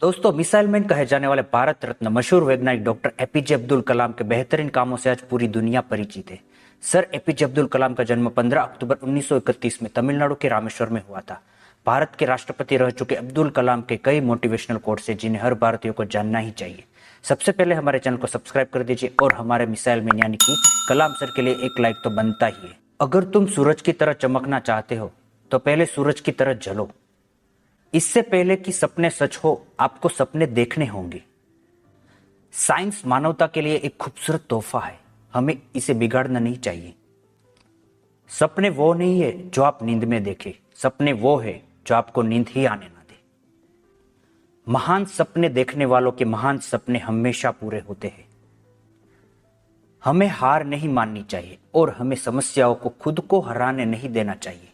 दोस्तों, missile man कहे जाने वाले भारत रत्न मशहूर वैज्ञानिक डॉक्टर एपीजे अब्दुल कलाम के बेहतरीन कामों से आज पूरी दुनिया परिचित है। सर एपीजे अब्दुल कलाम का जन्म 15 अक्टूबर 1931 में तमिलनाडु के रामेश्वर में हुआ था। भारत के राष्ट्रपति रह चुके अब्दुल कलाम के कई मोटिवेशनल कोट्स हैं जिन्हें हर भारतीय को जानना ही चाहिए। सबसे पहले हमारे चैनल को सब्सक्राइब कर दीजिए और हमारे मिसाइल मैन यानी कि कलाम सर के लिए एक लाइक तो बनता ही है। अगर तुम सूरज की तरह चमकना चाहते हो तो पहले सूरज की तरह जलो। इससे पहले कि सपने सच हो, आपको सपने देखने होंगे। साइंस मानवता के लिए एक खूबसूरत तोहफा है, हमें इसे बिगाड़ना नहीं चाहिए। सपने वो नहीं है जो आप नींद में देखें, सपने वो है जो आपको नींद ही आने ना दे। महान सपने देखने वालों के महान सपने हमेशा पूरे होते हैं। हमें हार नहीं माननी चाहिए और हमें समस्याओं को खुद को हराने नहीं देना चाहिए।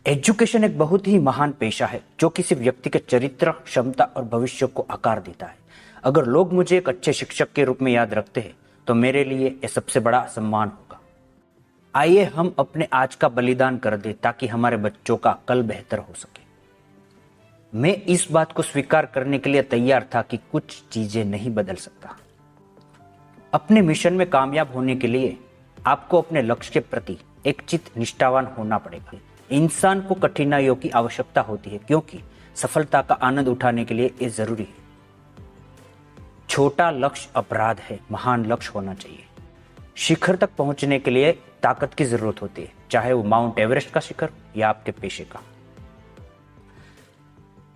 एजुकेशन एक बहुत ही महान पेशा है जो किसी व्यक्ति के चरित्र, क्षमता और भविष्य को आकार देता है। अगर लोग मुझे एक अच्छे शिक्षक के रूप में याद रखते हैं तो मेरे लिए यह सबसे बड़ा सम्मान होगा। आइए हम अपने आज का बलिदान कर दें ताकि हमारे बच्चों का कल बेहतर हो सके। मैं इस बात को स्वीकार करने के लिए तैयार था कि कुछ चीजें नहीं बदल सकता। अपने मिशन में कामयाब होने के लिए आपको अपने लक्ष्य के प्रति एक चित्त निष्ठावान होना पड़ेगा। इंसान को कठिनाइयों की आवश्यकता होती है क्योंकि सफलता का आनंद उठाने के लिए ये जरूरी है। छोटा लक्ष्य अपराध है, महान लक्ष्य होना चाहिए। शिखर तक पहुंचने के लिए ताकत की जरूरत होती है, चाहे वो माउंट एवरेस्ट का शिखर या आपके पेशे का।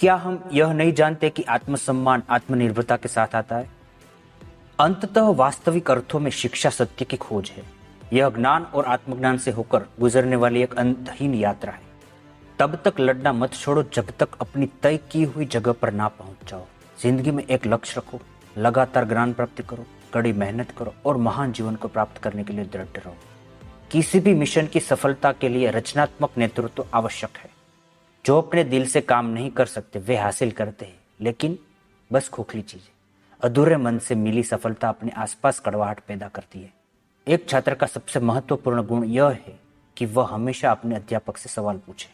क्या हम यह नहीं जानते कि आत्मसम्मान आत्मनिर्भरता के साथ आता है? अंततः वास्तविक अर्थों में शिक्षा सत्य की खोज है। यह ज्ञान और आत्मज्ञान से होकर गुजरने वाली एक अंतहीन यात्रा है। तब तक लड़ना मत छोड़ो जब तक अपनी तय की हुई जगह पर ना पहुंच जाओ। जिंदगी में एक लक्ष्य रखो, लगातार ज्ञान प्राप्त करो, कड़ी मेहनत करो और महान जीवन को प्राप्त करने के लिए दृढ़ रहो। किसी भी मिशन की सफलता के लिए रचनात्मक नेतृत्व आवश्यक है। जो अपने दिल से काम नहीं कर सकते वे हासिल करते हैं, लेकिन बस खोखली चीजें। अधूरे मन से मिली सफलता अपने आसपास कड़वाहट पैदा करती है। एक छात्र का सबसे महत्वपूर्ण गुण यह है कि वह हमेशा अपने अध्यापक से सवाल पूछे।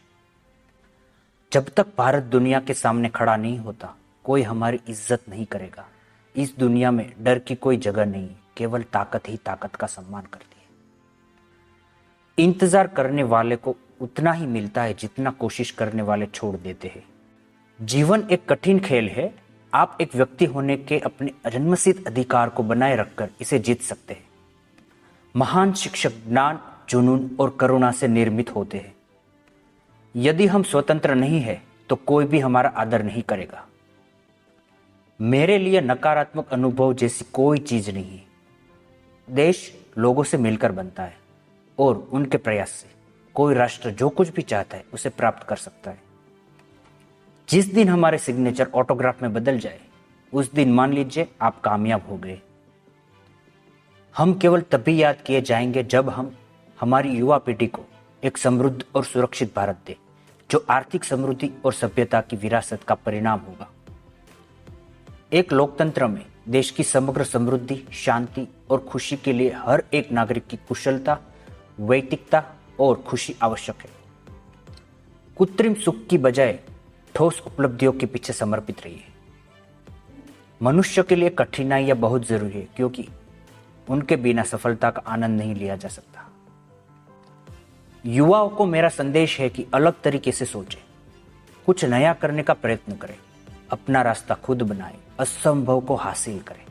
जब तक भारत दुनिया के सामने खड़ा नहीं होता, कोई हमारी इज्जत नहीं करेगा। इस दुनिया में डर की कोई जगह नहीं है, केवल ताकत ही ताकत का सम्मान करती है। इंतजार करने वाले को उतना ही मिलता है जितना कोशिश करने वाले छोड़ देते हैं। जीवन एक कठिन खेल है। आप एक व्यक्ति होने के अपने जन्मसिद्ध अधिकार को बनाए रखकर इसे जीत सकते हैं। महान शिक्षक ज्ञान, जुनून और करुणा से निर्मित होते हैं। यदि हम स्वतंत्र नहीं है तो कोई भी हमारा आदर नहीं करेगा। मेरे लिए नकारात्मक अनुभव जैसी कोई चीज नहीं है। देश लोगों से मिलकर बनता है और उनके प्रयास से कोई राष्ट्र जो कुछ भी चाहता है उसे प्राप्त कर सकता है। जिस दिन हमारे सिग्नेचर ऑटोग्राफ में बदल जाए उस दिन मान लीजिए आप कामयाब हो गए। हम केवल तभी याद किए जाएंगे जब हम हमारी युवा पीढ़ी को एक समृद्ध और सुरक्षित भारत दे जो आर्थिक समृद्धि और सभ्यता की विरासत का परिणाम होगा। एक लोकतंत्र में देश की समग्र समृद्धि, शांति और खुशी के लिए हर एक नागरिक की कुशलता, वैयक्तिकता और खुशी आवश्यक है। कृत्रिम सुख की बजाय ठोस उपलब्धियों के पीछे समर्पित रहिए। मनुष्य के लिए कठिनाइयां बहुत जरूरी है क्योंकि उनके बिना सफलता का आनंद नहीं लिया जा सकता। युवाओं को मेरा संदेश है कि अलग तरीके से सोचें, कुछ नया करने का प्रयत्न करें, अपना रास्ता खुद बनाएं, असंभव को हासिल करें।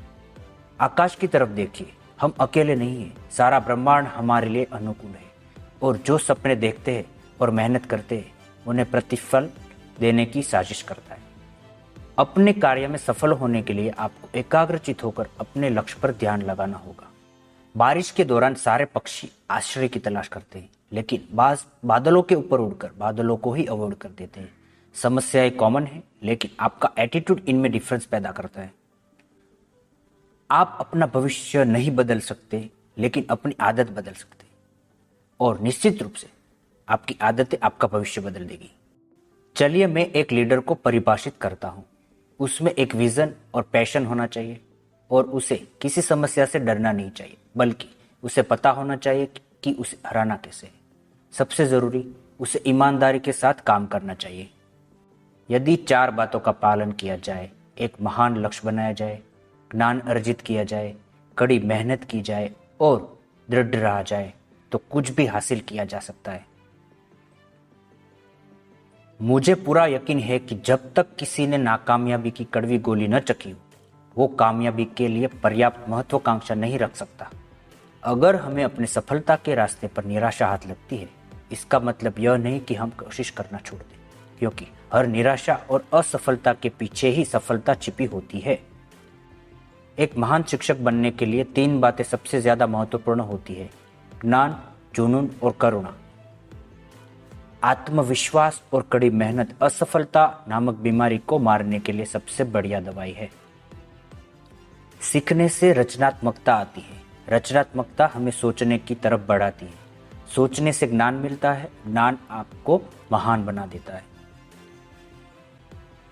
आकाश की तरफ देखिए, हम अकेले नहीं हैं, सारा ब्रह्मांड हमारे लिए अनुकूल है और जो सपने देखते हैं और मेहनत करते हैं उन्हें प्रतिफल देने की साजिश करता है। अपने कार्य में सफल होने के लिए आपको एकाग्रचित होकर अपने लक्ष्य पर ध्यान लगाना होगा। बारिश के दौरान सारे पक्षी आश्रय की तलाश करते हैं, लेकिन बादलों के ऊपर उड़कर बादलों को ही अवॉइड कर देते हैं। समस्याएं कॉमन है, लेकिन आपका एटीट्यूड इनमें डिफरेंस पैदा करता है। आप अपना भविष्य नहीं बदल सकते, लेकिन अपनी आदत बदल सकते हैं और निश्चित रूप से आपकी आदतें आपका भविष्य बदल देगी। चलिए मैं एक लीडर को परिभाषित करता हूं। उसमें एक विजन और पैशन होना चाहिए और उसे किसी समस्या से डरना नहीं चाहिए, बल्कि उसे पता होना चाहिए कि उसे हराना कैसे है। सबसे जरूरी, उसे ईमानदारी के साथ काम करना चाहिए। यदि 4 बातों का पालन किया जाए, एक महान लक्ष्य बनाया जाए, ज्ञान अर्जित किया जाए, कड़ी मेहनत की जाए और दृढ़ रहा जाए तो कुछ भी हासिल किया जा सकता है। मुझे पूरा यकीन है कि जब तक किसी ने नाकामयाबी की कड़वी गोली न चखी हो, वो कामयाबी के लिए पर्याप्त महत्वाकांक्षा नहीं रख सकता। अगर हमें अपनी सफलता के रास्ते पर निराशा हाथ लगती है, इसका मतलब यह नहीं कि हम कोशिश करना छोड़ दें, क्योंकि हर निराशा और असफलता के पीछे ही सफलता छिपी होती है। एक महान शिक्षक बनने के लिए 3 बातें सबसे ज्यादा महत्वपूर्ण होती है: ज्ञान, जुनून और करुणा। आत्मविश्वास और कड़ी मेहनत असफलता नामक बीमारी को मारने के लिए सबसे बढ़िया दवाई है। सीखने से रचनात्मकता आती है, रचनात्मकता हमें सोचने की तरफ बढ़ाती है, सोचने से ज्ञान मिलता है, ज्ञान आपको महान बना देता है।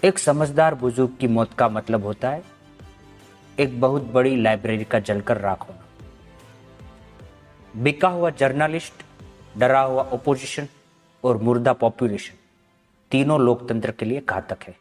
एक समझदार बुजुर्ग की मौत का मतलब होता है एक बहुत बड़ी लाइब्रेरी का जलकर राख होना। बिका हुआ जर्नलिस्ट, डरा हुआ ओपोजिशन और मुर्दा पॉपुलेशन, तीनों लोकतंत्र के लिए घातक है।